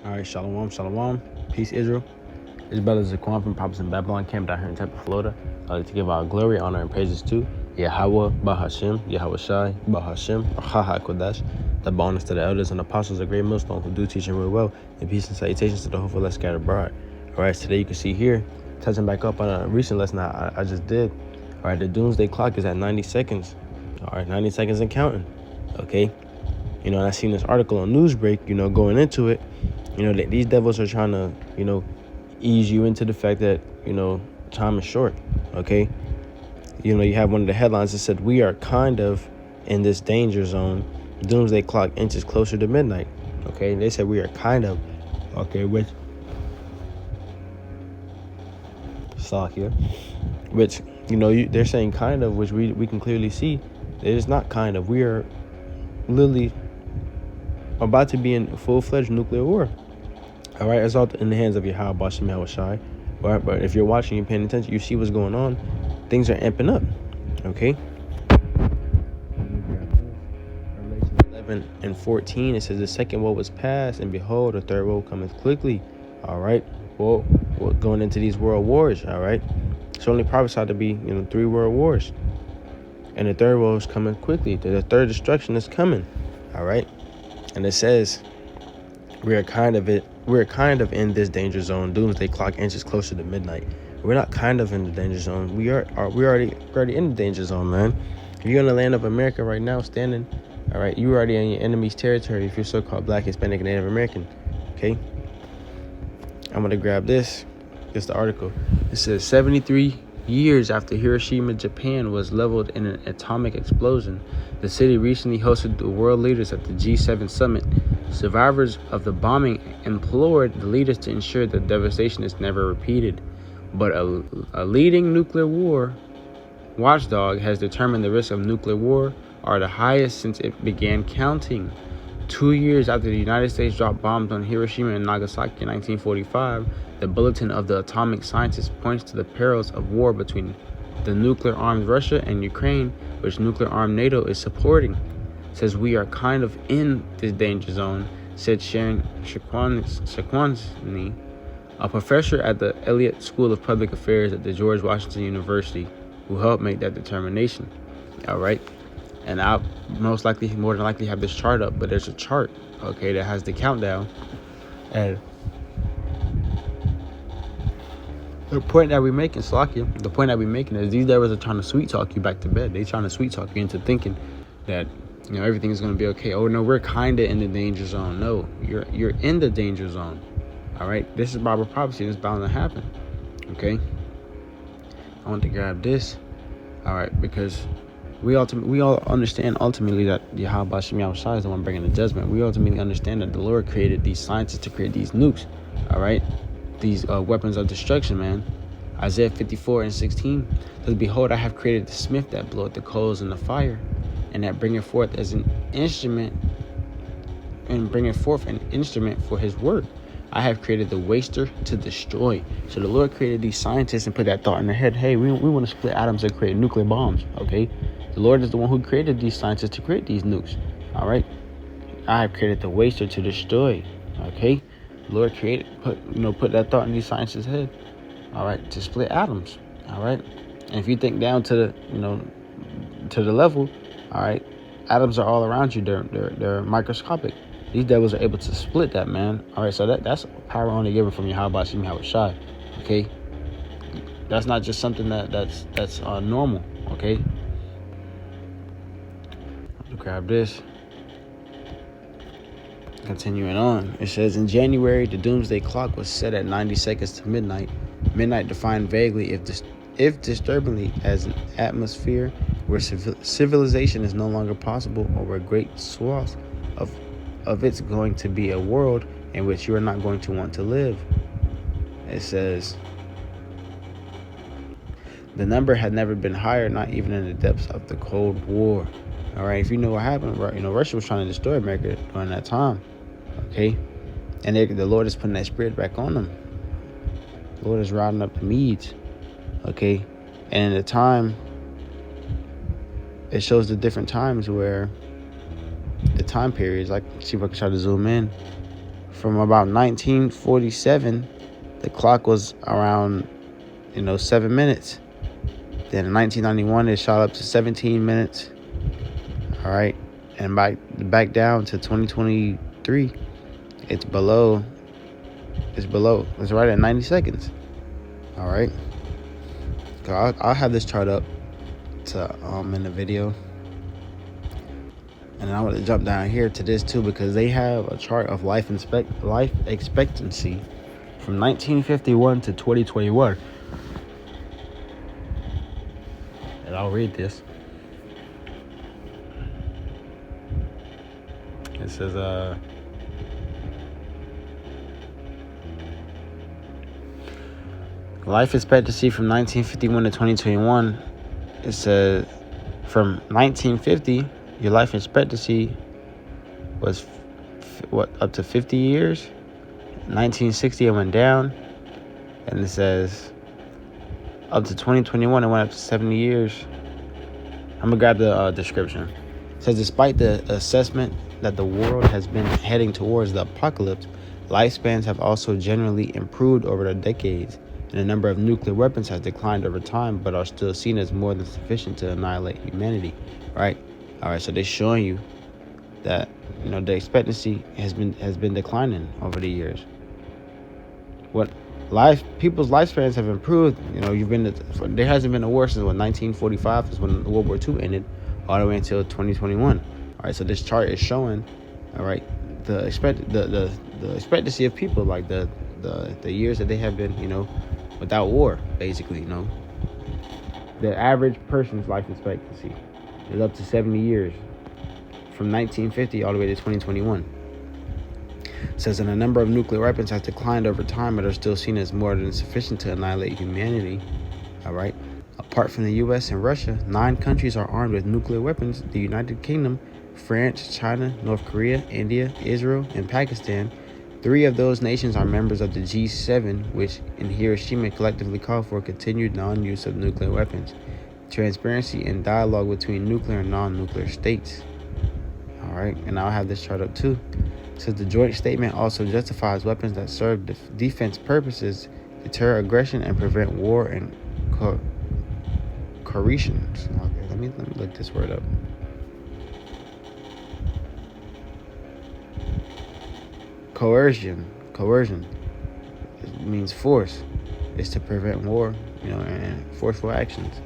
All right, shalom, shalom. Peace, Israel. It's Brother Zaquan from Prophets in Babylon, camped out here in Tampa, Florida. I'd like to give our glory, honor, and praises to YAHAWAH, BAHASHAM, YAHAWASHI, BAHASHAM, RAWCHAA, QADASH. The bonus to the elders and apostles of Great Millstone who do teach and real well. And peace and salutations to the hopeful less scattered abroad. All right, today you can see here, touching back up on a recent lesson I just did. All right, the doomsday clock is at 90 seconds. All right, 90 seconds and counting. Okay. And I seen this article on Newsbreak, going into it, that these devils are trying to, ease you into the fact that, time is short. Okay. You have one of the headlines that said, we are kind of in this danger zone. Doomsday clock inches closer to midnight. Okay. And they said we are kind of, okay, which they're saying kind of, which we can clearly see that it's not kind of. We are literally about to be in full-fledged nuclear war. All right, it's all in the hands of YAHAWASHI. All right, but if you're watching and paying attention, you see what's going on. Things are amping up. Okay. Revelation 11:14. It says the second woe was past, and behold, the third woe cometh quickly. All right. Well, we're going into these world wars. All right. It's only prophesied to be 3 world wars, and the third woe is coming quickly. The third destruction is coming. All right. And it says we're kind of in this danger zone. Doomsday clock inches closer to midnight. We're not kind of in the danger zone. We're already in the danger zone, man. If you're in the land of America right now, standing, all right, you're already in your enemy's territory if you're so-called Black, Hispanic, and Native American. Okay. I'm gonna grab this. It's the article. It says 73 years after Hiroshima, Japan was leveled in an atomic explosion, the city recently hosted the world leaders at the G7 summit. Survivors of the bombing implored the leaders to ensure that devastation is never repeated. But a leading nuclear war watchdog has determined the risks of nuclear war are the highest since it began counting. 2 years after the United States dropped bombs on Hiroshima and Nagasaki in 1945, the Bulletin of the Atomic Scientists points to the perils of war between the nuclear-armed Russia and Ukraine, which nuclear-armed NATO is supporting. Says we are kind of in this danger zone, said Sharon Shakwani, a professor at the Elliott School of Public Affairs at the George Washington University, who helped make that determination. All right. And I'll more than likely have this chart up, but there's a chart, okay, that has the countdown. And the point that we're making, Slakia, the point that we're making is these devils are trying to sweet talk you back to bed. They're trying to sweet talk you into thinking that, everything is going to be okay. Oh, no, we're kind of in the danger zone. No, you're in the danger zone. All right. This is Bible prophecy. It's bound to happen. Okay. I want to grab this. All right. Because we all understand ultimately that YAHAWASHI is the one bringing the judgment. We ultimately understand that the Lord created these scientists to create these nukes. All right. These weapons of destruction, man. Isaiah 54:16 says, behold, I have created the smith that bloweth the coals in the fire, and that bringeth forth as an instrument, and bringeth forth an instrument for his work. I have created the waster to destroy. So the Lord created these scientists and put that thought in their head. Hey, we want to split atoms and create nuclear bombs. Okay. The Lord is the one who created these scientists to create these nukes. All right. I have created the waster to destroy. Okay. The Lord put that thought in these scientists' head. All right. To split atoms. All right. And if you think down to the level, all right, atoms are all around you. They're microscopic. These devils are able to split that, man. All right, so that's power only given from YAHAWASHI. Okay, that's not just something that's normal. Okay, I'll grab this. Continuing on, it says in January the doomsday clock was set at 90 seconds to midnight. Midnight defined vaguely, if disturbingly, as an atmosphere where civilization is no longer possible, or where great swaths of it's going to be a world in which you are not going to want to live. It says the number had never been higher, not even in the depths of the Cold War. All right, if you know what happened, right? Russia was trying to destroy America during that time. Okay, and the Lord is putting that spirit back on them. The Lord is riding up the Medes. Okay, and in the time, it shows the different times where the time periods. Like, see if I can try to zoom in from about 1947, the clock was around 7 minutes. Then in 1991, it shot up to 17 minutes. All right, and back down to 2023, it's below. It's right at 90 seconds. All right. So I'll have this chart up to in the video, and I want to jump down here to this too, because they have a chart of life expectancy from 1951 to 2021. And I'll read this. It says life expectancy from 1951 to 2021. It says from 1950, your life expectancy was up to 50 years. 1960, it went down, and it says up to 2021, it went up to 70 years. I'm gonna grab the description. It says, despite the assessment that the world has been heading towards the apocalypse, lifespans have also generally improved over the decades, and the number of nuclear weapons has declined over time, but are still seen as more than sufficient to annihilate humanity. Right? All right. So they're showing you that the expectancy has been declining over the years. People's lifespans have improved. There hasn't been a war since 1945, is when World War II ended, all the way until 2021. All right. So this chart is showing, all right, the expectancy of people, like the years that they have been, without war, basically. The average person's life expectancy is up to 70 years from 1950 all the way to 2021. It says that the number of nuclear weapons has declined over time, but are still seen as more than sufficient to annihilate humanity. All right. Apart from the U.S. and Russia, 9 countries are armed with nuclear weapons: the United Kingdom, France, China, North Korea, India, Israel, and Pakistan. 3 of those nations are members of the G7, which in Hiroshima collectively called for continued non-use of nuclear weapons, transparency, and dialogue between nuclear and non-nuclear states. All right, and I'll have this chart up too. It says the joint statement also justifies weapons that serve defense purposes, deter aggression, and prevent war and coercion. Okay, let me look this word up. Coercion. It means force. It's to prevent war, and forceful actions.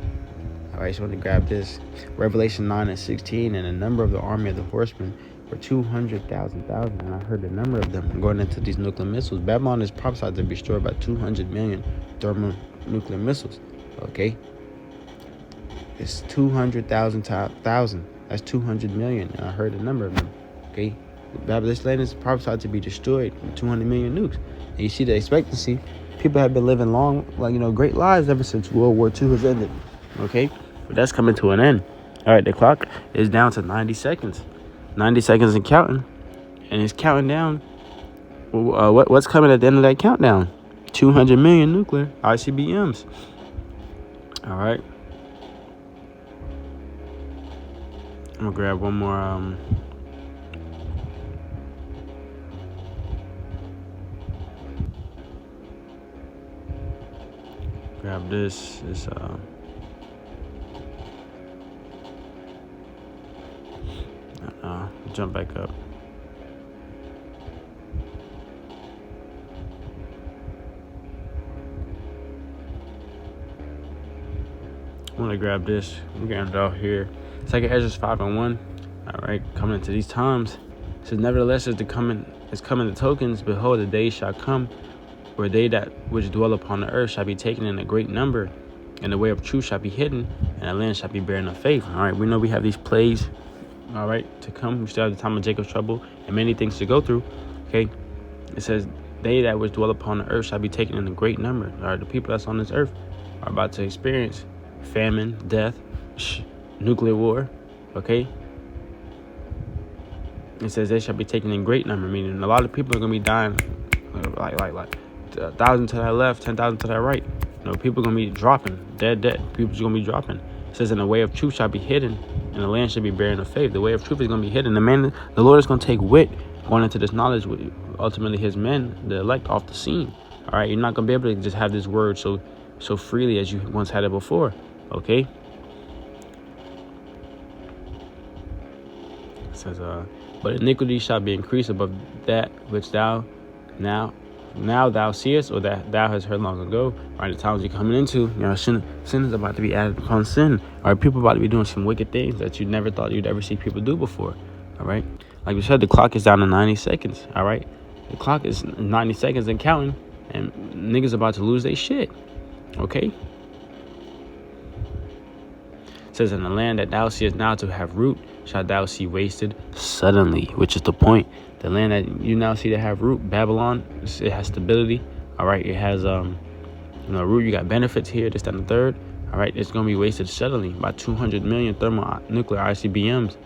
All right, so I want to grab this. Revelation 9:16, and the number of the army of the horsemen were 200,000, and I heard the number of them going into these nuclear missiles. Babylon is prophesied to be destroyed by 200 million thermonuclear missiles. Okay, it's 200,000 to 1,000. That's 200 million, and I heard the number of them. Okay. This land is prophesied to be destroyed with 200 million nukes. And you see the expectancy. People have been living long, great lives ever since World War II has ended. Okay? But that's coming to an end. All right, the clock is down to 90 seconds. 90 seconds and counting. And it's counting down. What's coming at the end of that countdown? 200 million nuclear ICBMs. All right. I'm going to grab one more... Grab this. Jump back up. I'm gonna grab this. I'm getting it out here. Second Ezra 5:1. All right, coming into these times. It says, nevertheless, as coming the tokens, behold, the days shall come, where they that which dwell upon the earth shall be taken in a great number, and the way of truth shall be hidden, and the land shall be barren of faith. All right, we know we have these plagues, all right, to come. We still have the time of Jacob's trouble and many things to go through. Okay, it says, they that which dwell upon the earth shall be taken in a great number. All right, the people that's on this earth are about to experience famine, death, nuclear war. Okay, it says they shall be taken in great number, meaning a lot of people are gonna be dying, like 1,000 to that left, 10,000 to that right. People are gonna be dropping, dead. People's gonna be dropping. It says, and the way of truth shall be hidden, and the land shall be barren of faith. The way of truth is gonna be hidden. The Lord is gonna take wit going into this knowledge with ultimately his men, the elect, off the scene. All right, you're not gonna be able to just have this word so freely as you once had it before. Okay. It says, but iniquity shall be increased above that which thou now thou seest, or that thou hast heard long ago. All right, the times you're coming into, sin is about to be added upon sin. All right, people about to be doing some wicked things that you never thought you'd ever see people do before. All right, like we said, the clock is down to 90 seconds. All right, the clock is 90 seconds and counting, and niggas about to lose their shit. Okay. It says, in the land that thou seest now to have root, shalt thou see wasted suddenly, which is the point. The land that you now see to have root, Babylon, it has stability. All right, it has root. You got benefits here, this, that, and the third. All right, it's gonna be wasted suddenly by 200 million thermonuclear ICBMs.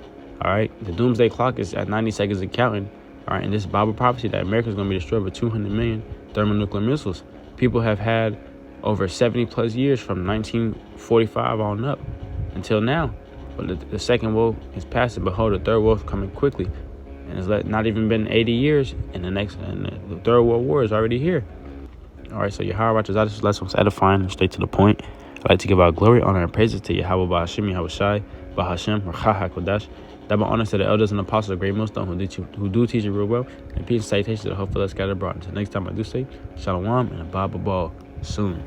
All right, the doomsday clock is at 90 seconds and counting. All right, and this Bible prophecy that America is gonna be destroyed by 200 million thermonuclear missiles. People have had over 70 plus years from 1945 on up until now. But the second woe is past, and behold, the third woe is coming quickly. And it's not even been 80 years, and the third world war is already here. All right, so YAHAWAH is out. This lesson was edifying and straight to the point. I'd like to give our glory, honor, and praises to YAHAWAH, BAHASHAM, YAHAWASHI, BAHASHAM, RAWCHAA, QADASH. Double honors to the elders and apostles of GREATTMILLSTONE who do teach it real well. And peace and salutations to the hopeful that scattered abroad. Until next time I do say, Shalom and a Bible ball soon.